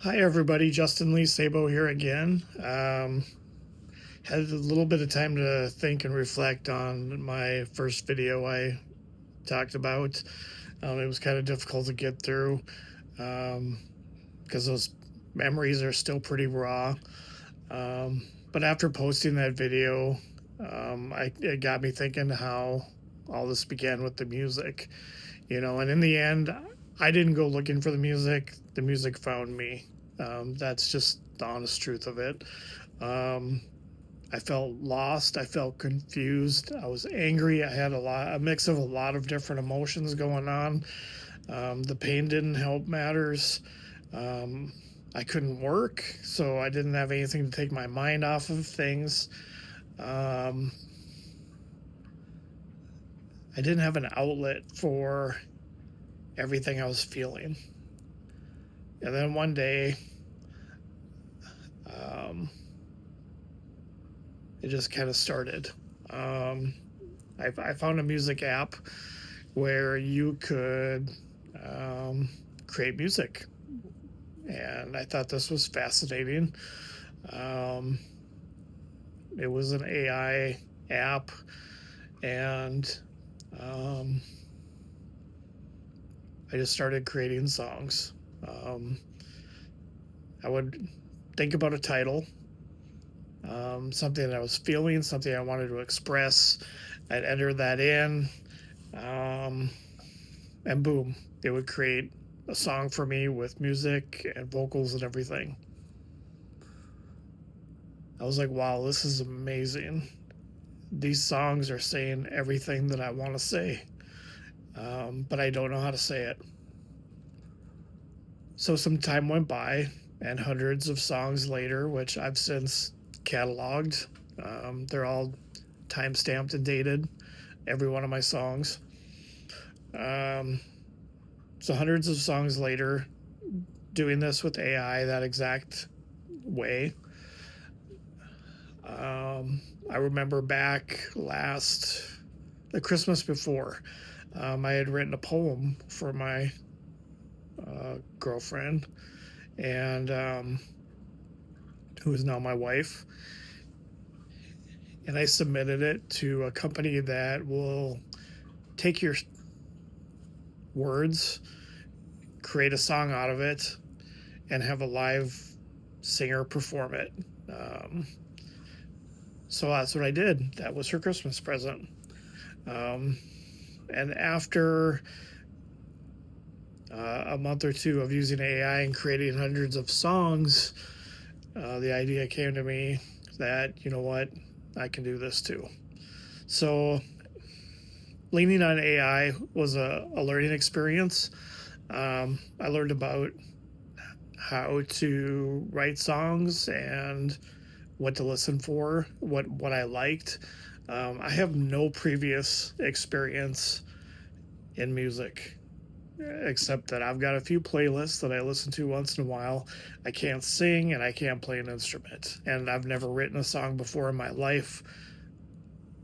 Hi, everybody. Justin Lee Sabo here again. Had a little bit of time to think and reflect on my first video I talked about. It was kind of difficult to get through because those memories are still pretty raw. But after posting that video, it got me thinking how all this began with the music, and in the end, I didn't go looking for the music found me. That's just the honest truth of it. um, I felt lost, I felt confused, I was angry, I had a mix of a lot of different emotions going on. The pain didn't help matters. um, I couldn't work, so I didn't have anything to take my mind off of things. um, I didn't have an outlet for everything I was feeling. And then one day, um, it just kind of started. Um, I found a music app where you could um, create music, and I thought this was fascinating. Um, it was an AI app, and um, I just started creating songs. Um, I would think about a title, something that I was feeling, something I wanted to express. I'd enter that in, um, and boom, it would create a song for me with music and vocals and everything. I was like, wow, this is amazing. These songs are saying everything that I want to say, but I don't know how to say it. So some time went by, and hundreds of songs later, which I've since cataloged, they're all time stamped and dated, every one of my songs. Um, so hundreds of songs later, doing this with AI that exact way. I remember back the Christmas before, I had written a poem for my girlfriend, and who is now my wife. And I submitted it to a company that will take your words, create a song out of it, and have a live singer perform it. Um, so that's what I did. That was her Christmas present. Um, and after a month or two of using AI and creating hundreds of songs, the idea came to me that, you know what, I can do this too. So leaning on AI was a learning experience. I learned about how to write songs and what to listen for, what I liked. I have no previous experience in music, except that I've got a few playlists that I listen to once in a while. I can't sing and I can't play an instrument, and I've never written a song before in my life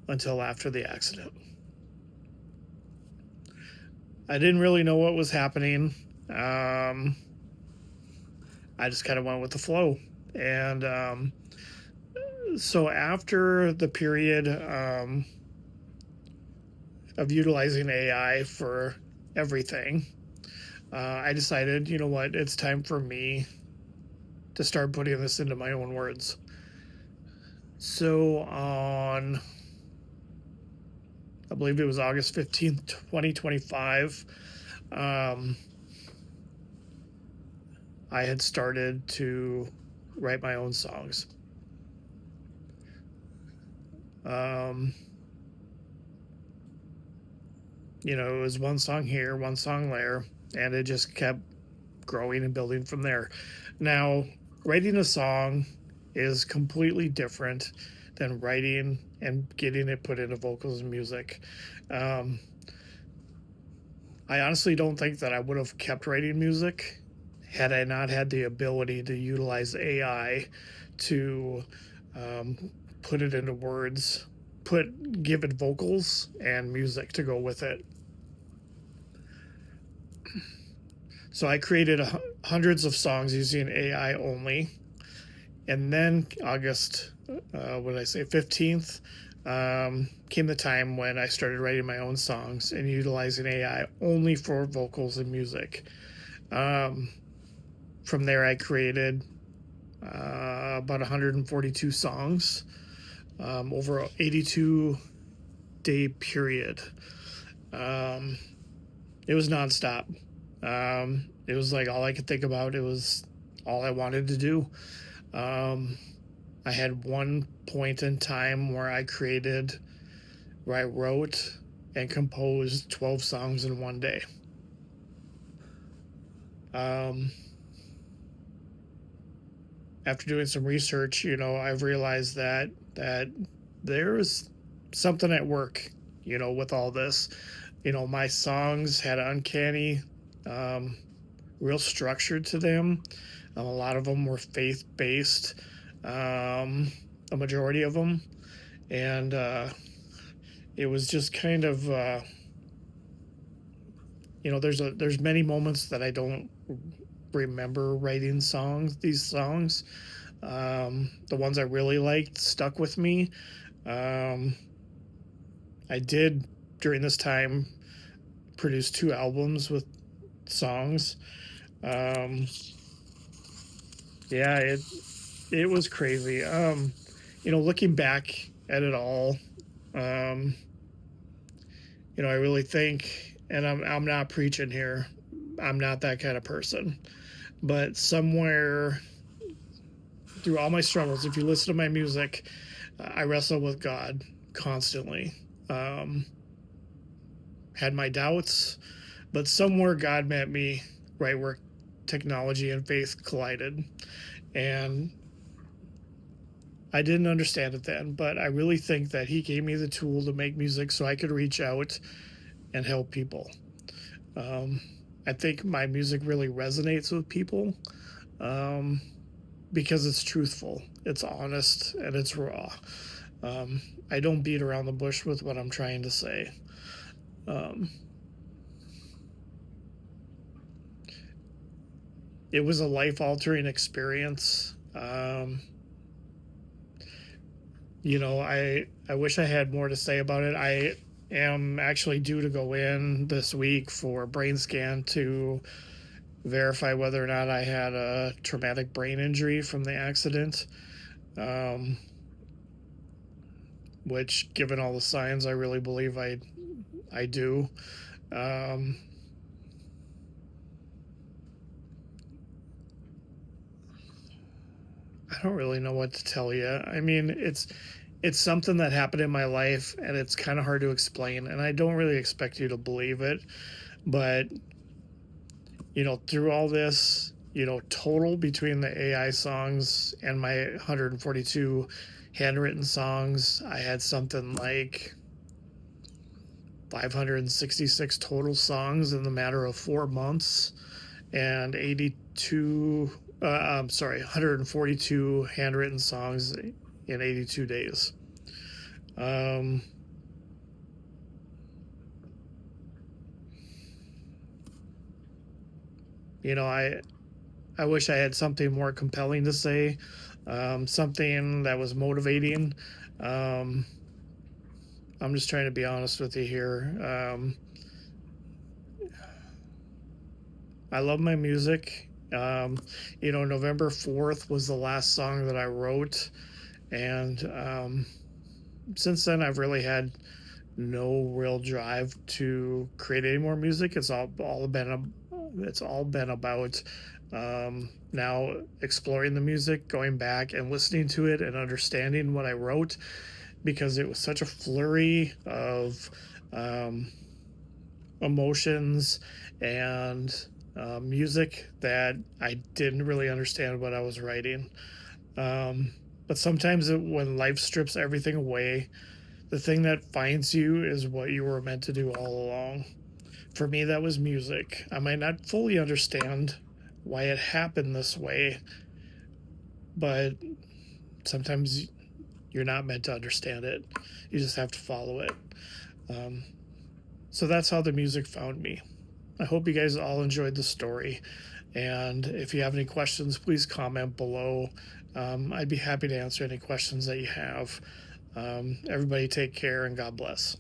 until after the accident. I didn't really know what was happening. Um, I just kind of went with the flow. And so after the period of utilizing AI for everything, I decided, you know what, it's time for me to start putting this into my own words. So on, I believe it was August 15th, 2025, um, I had started to write my own songs. Um, it was one song here, one song there, and it just kept growing and building from there. Now, writing a song is completely different than writing and getting it put into vocals and music. Um, I honestly don't think that I would have kept writing music had I not had the ability to utilize AI to um, put it into words, give it vocals and music to go with it. So I created hundreds of songs using AI only. And then August, what did I say, 15th, came the time when I started writing my own songs and utilizing AI only for vocals and music. From there, I created about 142 songs over an 82-day period. It was nonstop. It was like all I could think about. It was all I wanted to do. I had one point in time where I wrote and composed 12 songs in one day. After doing some research, I've realized that there's something at work, with all this. My songs had an uncanny, real structure to them. A lot of them were faith-based, a majority of them. And it was just kind of, there's many moments that I don't remember writing these songs. The ones I really liked stuck with me. I did, during this time, produce 2 albums with songs. Yeah, it was crazy. Looking back at it all, I really think, and I'm not preaching here, I'm not that kind of person, but somewhere through all my struggles, if you listen to my music, I wrestle with God constantly. Had my doubts, but somewhere God met me right where technology and faith collided. And I didn't understand it then, but I really think that he gave me the tool to make music so I could reach out and help people. I think my music really resonates with people because it's truthful, it's honest, and it's raw. I don't beat around the bush with what I'm trying to say. It was a life-altering experience. I wish I had more to say about it. I am actually due to go in this week for a brain scan to verify whether or not I had a traumatic brain injury from the accident, which, given all the signs, I really believe I do. I don't really know what to tell you. I mean, it's something that happened in my life, and it's kind of hard to explain, and I don't really expect you to believe it, but through all this, total between the AI songs and my 142 handwritten songs, I had something like 566 total songs in the matter of 4 months, and 142 handwritten songs in 82 days. I wish I had something more compelling to say, something that was motivating. I'm just trying to be honest with you here. I love my music. November 4th was the last song that I wrote, and since then I've really had no real drive to create any more music. It's all been about now exploring the music, going back and listening to it and understanding what I wrote, because it was such a flurry of emotions and music that I didn't really understand what I was writing. But sometimes when life strips everything away, the thing that finds you is what you were meant to do all along. For me, that was music. I might not fully understand why it happened this way, but sometimes you're not meant to understand it. You just have to follow it. So that's how the music found me. I hope you guys all enjoyed the story, And if you have any questions, please comment below. I'd be happy to answer any questions that you have. Everybody take care and God bless.